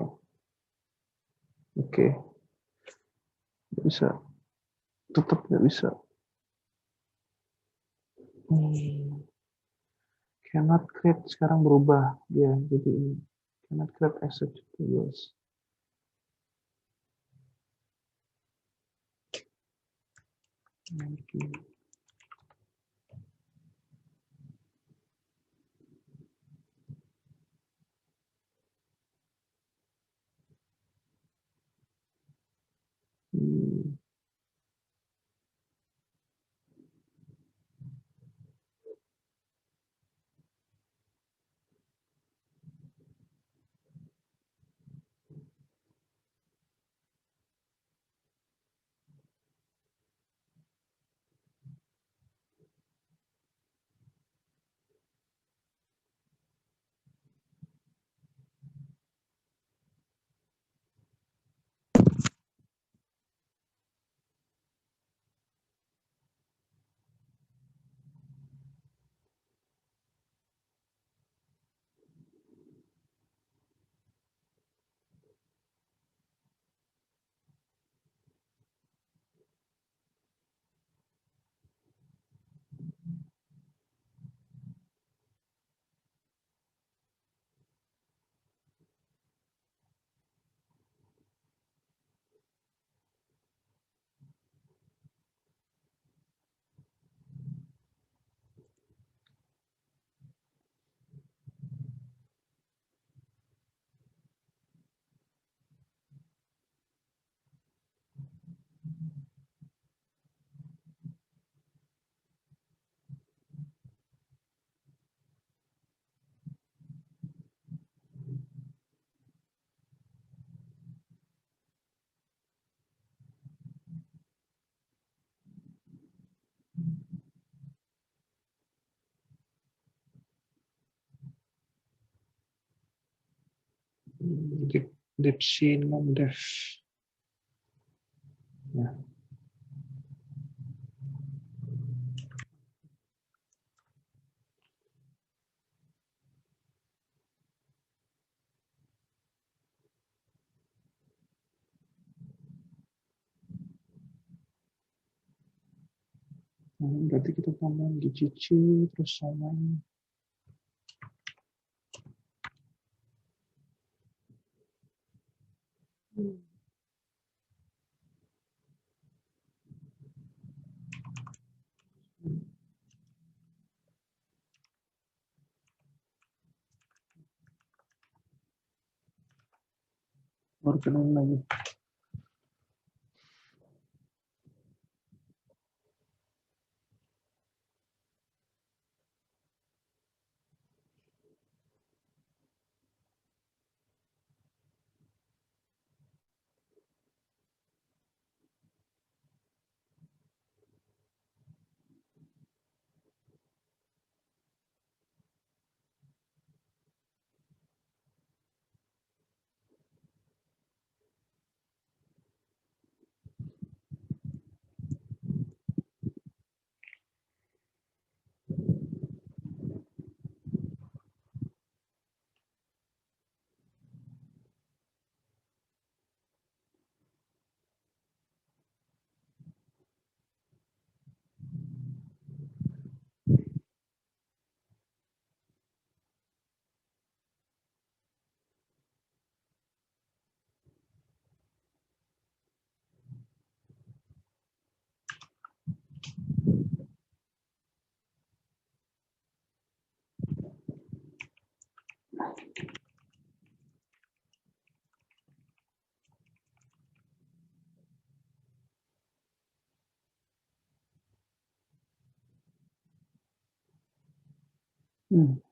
oke, nggak bisa, tetap nggak bisa. Cannot create sekarang berubah dia jadi ini. Cannot create asset tools. Oke. Hmm. Depsi non dev. Ya. Nah, berarti kita tambah GCC terus sama ini. Baru kenal lagi.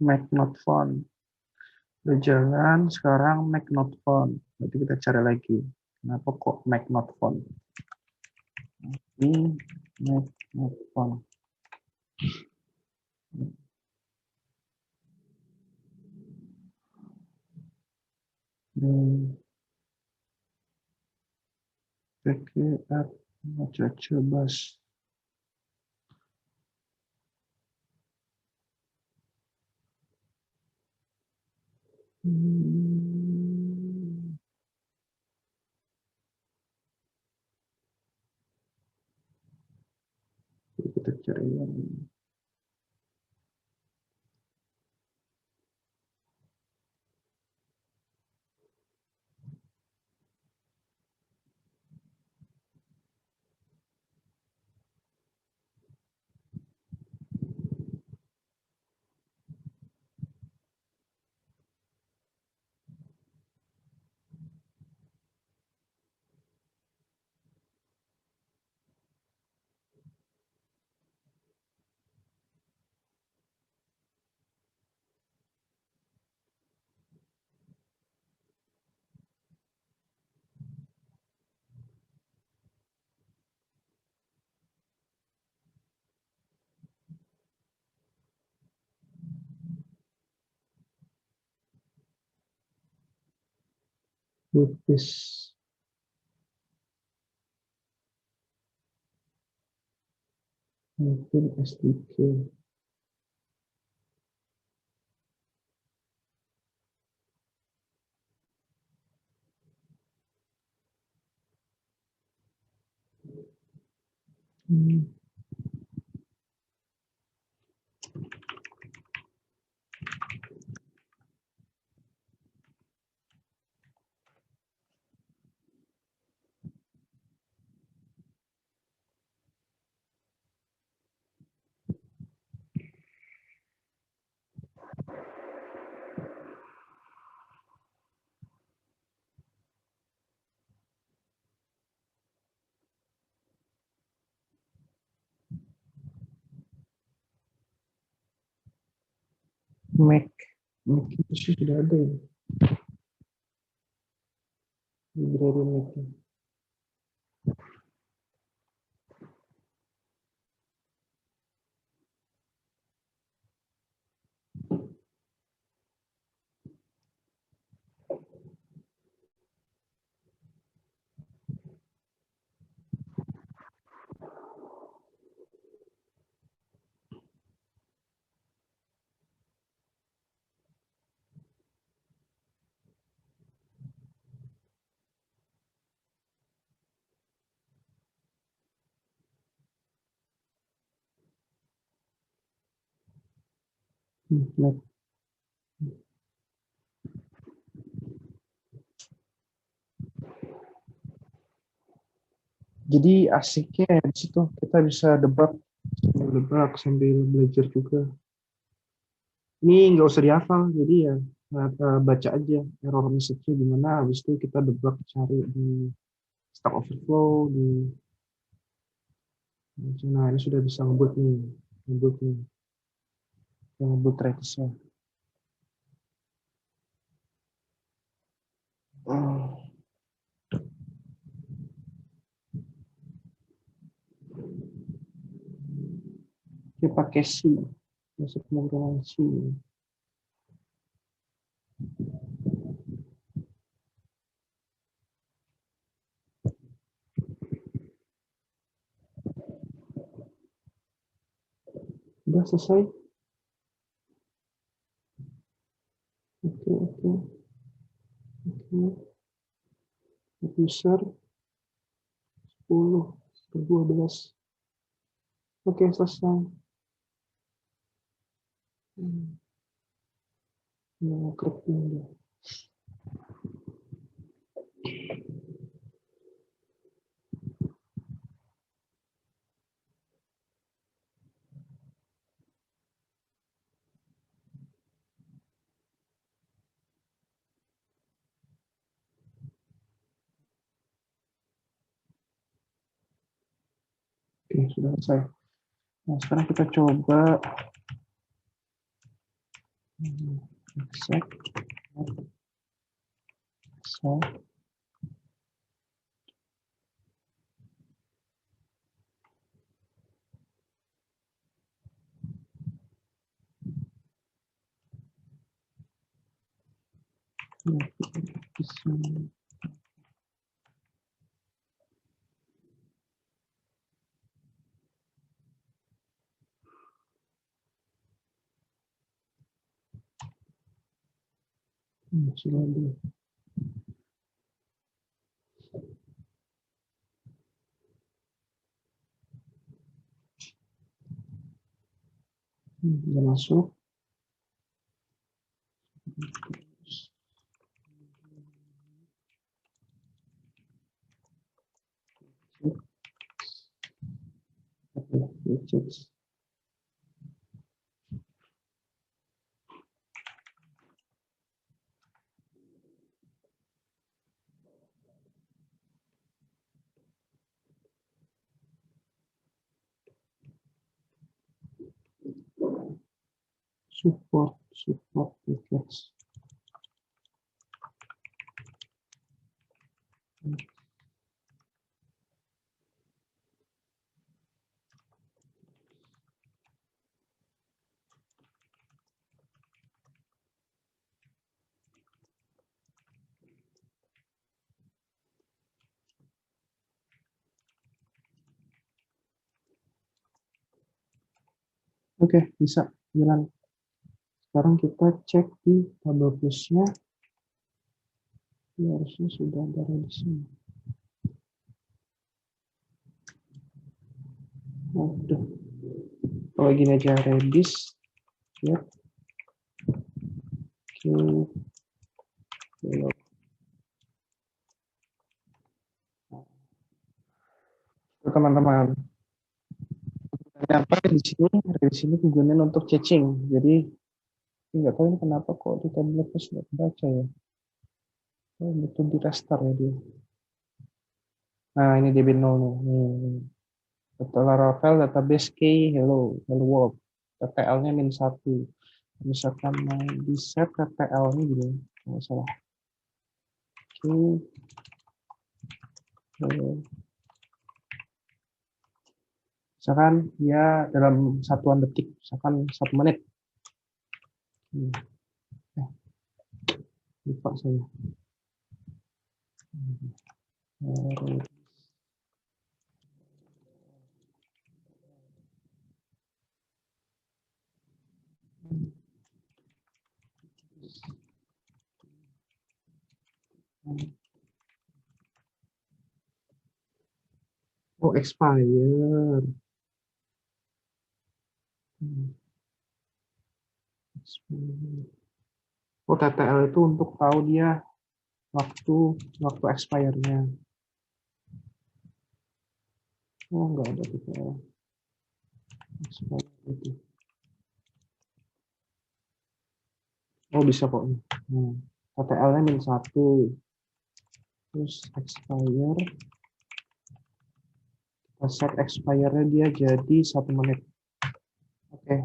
Make not found. Udah jalan, sekarang make not found. Berarti kita cari lagi. Kenapa kok make not found? Ini make not found. PKR Macaca Bas. Kita cari yang ini. Lupis. Mungkin SDK. Mac itu sih sudah ada ya. Library Mac. Next. Jadi asiknya di situ kita bisa debak sambil belajar juga. Ini nggak usah dihafal, jadi ya baca aja error message-nya di mana, habis itu kita debak cari di Stack Overflow nah ini sudah bisa ngebut nih, ngebut Redis-nya. Oke, pakai C, masuk pemrograman C. Udah selesai. Oke. User 10 ke 12. Oke, selesai. Nah, kerupuknya. Oke, sudah selesai. Nah, sekarang kita coba accept. Udah masuk. Support tickets. Oke, bisa jalan. Sekarang kita cek di tabel plusnya. Ya, harusnya sudah ada di sini. Udah. Kalau gini aja Redis. Ya. Oke. Teman-teman, apa di sini kegunaan untuk caching. Jadi nggak tahu ini kenapa kok di tabel plus nggak baca ya. Oh, betul di restart ya dia. Nah, ini DB0 nih. Laravel database key hello world. TTL-nya -1. Misalkan mau di set TTL-nya gitu. Nggak salah. Oke. Misalkan ya dalam satuan detik, misalkan 1 menit. Lupa saya. Oh, expire. Oh, TTL itu untuk tahu dia waktu expire-nya. Oh, nggak ada TTL. Expire itu. Oh, bisa kok. TTL-nya -1. Terus expire. Kita set expire-nya dia jadi 1 menit. Oke.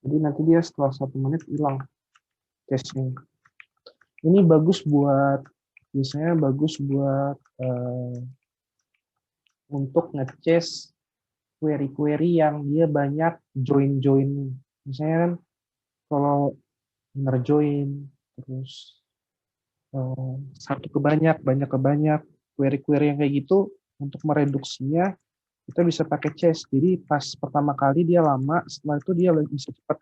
Jadi nanti dia setelah 1 menit hilang cache-nya. Ini biasanya bagus buat untuk nge-cache query-query yang dia banyak join-join. Misalnya kan kalau ngerjoin, terus satu ke banyak ke banyak, query-query yang kayak gitu, untuk mereduksinya, kita bisa pakai cache. Jadi pas pertama kali dia lama, setelah itu dia bisa cepat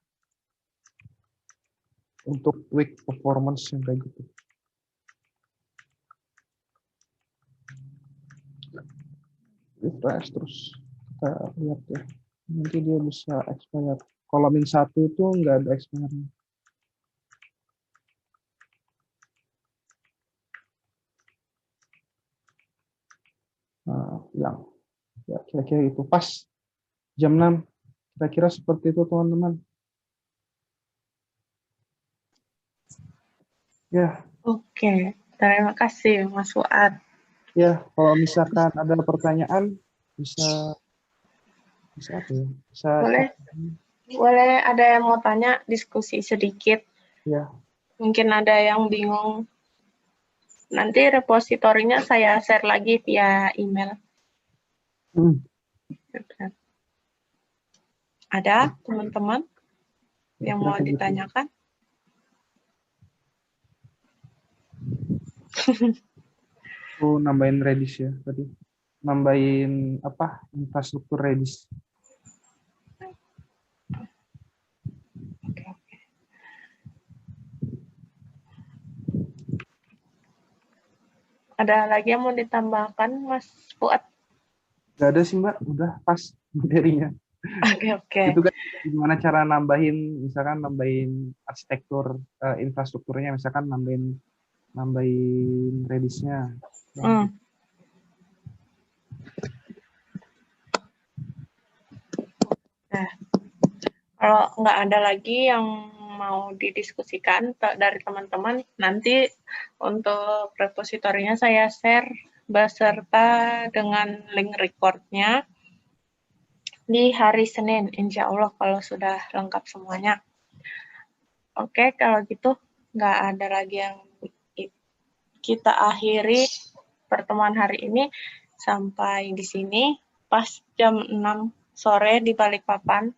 untuk weak performance yang kayak gitu. Refresh terus kita lihat ya. Nanti dia bisa expire. Kalau -1 itu nggak ada expire-nya. Nah, hilang. Ya, kira-kira itu pas jam 6. Kira-kira seperti itu, teman-teman. Ya. Oke, terima kasih Mas Fuad. Ya, kalau misalkan ada pertanyaan bisa apa ya? Bisa Boleh ada yang mau tanya, diskusi sedikit. Ya. Mungkin ada yang bingung. Nanti repositorinya saya share lagi via email. Ada teman-teman yang mau ditanyakan? Aku nambahin Redis ya tadi. Nambahin apa? Infrastruktur Redis. Oke. Ada lagi yang mau ditambahkan, Mas Fuad? Gak ada sih, Mbak. Udah pas materinya. Oke. Itu kan gimana cara misalkan nambahin arsitektur infrastrukturnya, misalkan nambahin Redis-nya. Nah, kalau nggak ada lagi yang mau didiskusikan dari teman-teman, nanti untuk repositorinya saya share beserta dengan link recordnya di hari Senin, insya Allah kalau sudah lengkap semuanya. Oke, kalau gitu nggak ada lagi yang kita akhiri pertemuan hari ini sampai di sini pas jam 6 sore di Balikpapan.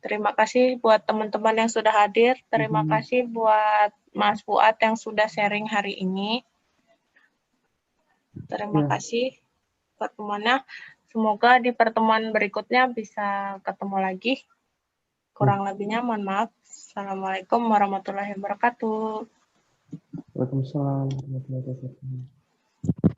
Terima kasih buat teman-teman yang sudah hadir. Terima kasih buat Mas Fuad yang sudah sharing hari ini. Terima kasih pertemuannya. Semoga di pertemuan berikutnya bisa ketemu lagi. Kurang lebihnya mohon maaf. Assalamualaikum warahmatullahi wabarakatuh. Waalaikumsalam warahmatullahi wabarakatuh.